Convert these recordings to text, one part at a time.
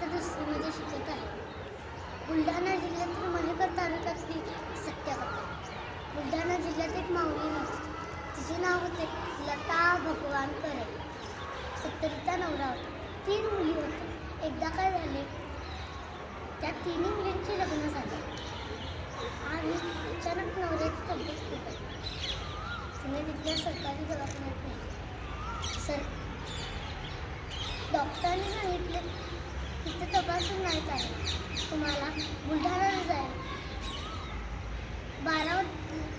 इयत्ता दुसरीमध्ये शिकत आहे. बुलढाणा जिल्ह्यातील महेकर तालुक्यातली सत्यकथा. बुलढाणा जिल्ह्यात एक माऊली होती. तिचे नाव होते लता भगवान करल. सत्तरीचा नवरा होता. 3 मुली होत्या. एकदा काय झाले, त्या 3 मुलींची लग्न झाली आणि अचानक नवऱ्याची तब्येत बिघडली. तिने तिथल्या सरकारी दवाखान्यात नेली. डॉक्टरांनी सांगितले तिथे तपासून नाही चालेल, तुम्हाला बुलढाण्याला जायला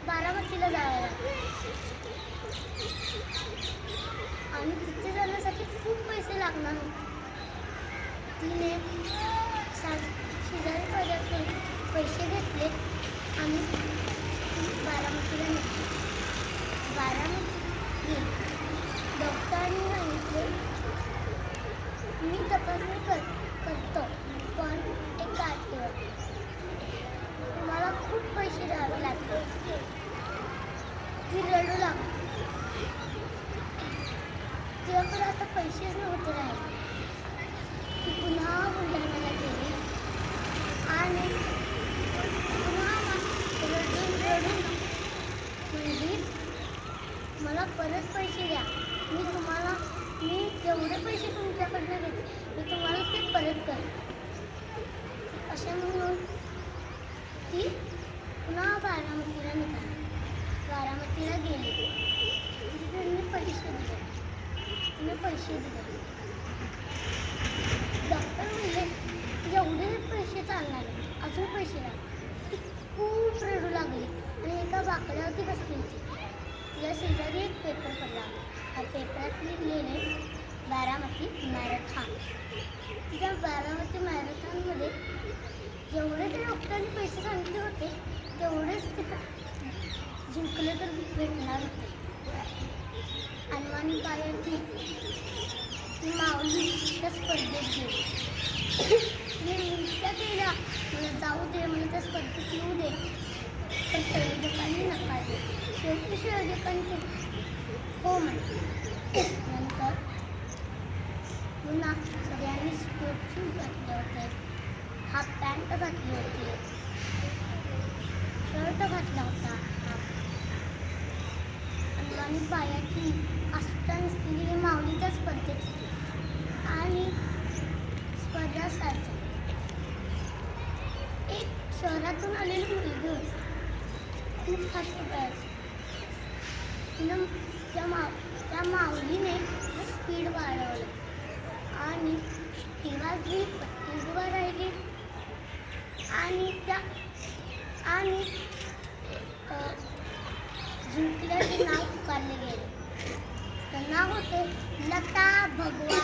बारामतीला जावं लागेल आणि तिथे जाण्यासाठी खूप पैसे लागणार होते. तिने शेजारी पाजाकडून पैसे घेतले आणि बारामतीला नेले. बारामती गेली. डॉक्टरांनी सांगितले मी तपासणी करतो, पण एक अटवर तुम्हाला खूप पैसे द्यावे लागतील. ती रडू लागली. तिच्याकडे आता पैसेच नव्हते राहिले. ती पुन्हा बुलढाण्याला गेली आणि पुन्हा रडून म्हणली मला परत पैसे द्या. मी जेवढे पैसे तुमच्याकडनं घेतले मी तुम्हाला ते परत करेन. असे म्हणून ती पुन्हा बारामतीला निघाली. बारामतीला गेली. तिने पैसे दिले. डॉक्टर म्हणले एवढे पैसे चालणार नाही, अजून पैसे लागले. ती खूप रडू लागली आणि एका बाकड्यावरती बसली होती. तिच्या शेजारी एक पेपर पडला. त्या पेपरात लिहिलेले बारामती मॅरेथॉन. तिच्या बारामती मॅरेथॉनमध्ये जेवढे ते डॉक्टरांनी पैसे सांगितले होते तेवढेच तिथं जिंकले तर भेटणार होते. अनवाणी पायाची ती माऊली त्या स्पर्धेत गेली. तिने नृत्य केला, मला जाऊ दे, मला त्या स्पर्धेत येऊ दे, तर संयोजकांनी नकारले. शेवटी संयोजकांचे हो म्हटले. नंतर पुन्हा सगळ्यांनी स्पोर्ट शूज घातले होते, हाफ पॅन्ट घातली होती, शर्ट घातला होता. आणि पायाची काष्टाने असलेली माऊलीच्या स्पर्धेत होती आणि स्पर्धा सारखी एक शहरातून आलेली मुलगी होती. खूप फास्ट पळायची. तिनं त्या माऊलीने स्पीड वाढवलं आणि ती वाजली, पट्टी उभा राहिली आणि जिंकल्याचे नाव पुकारले गेले. तर नाव होते लता भगवान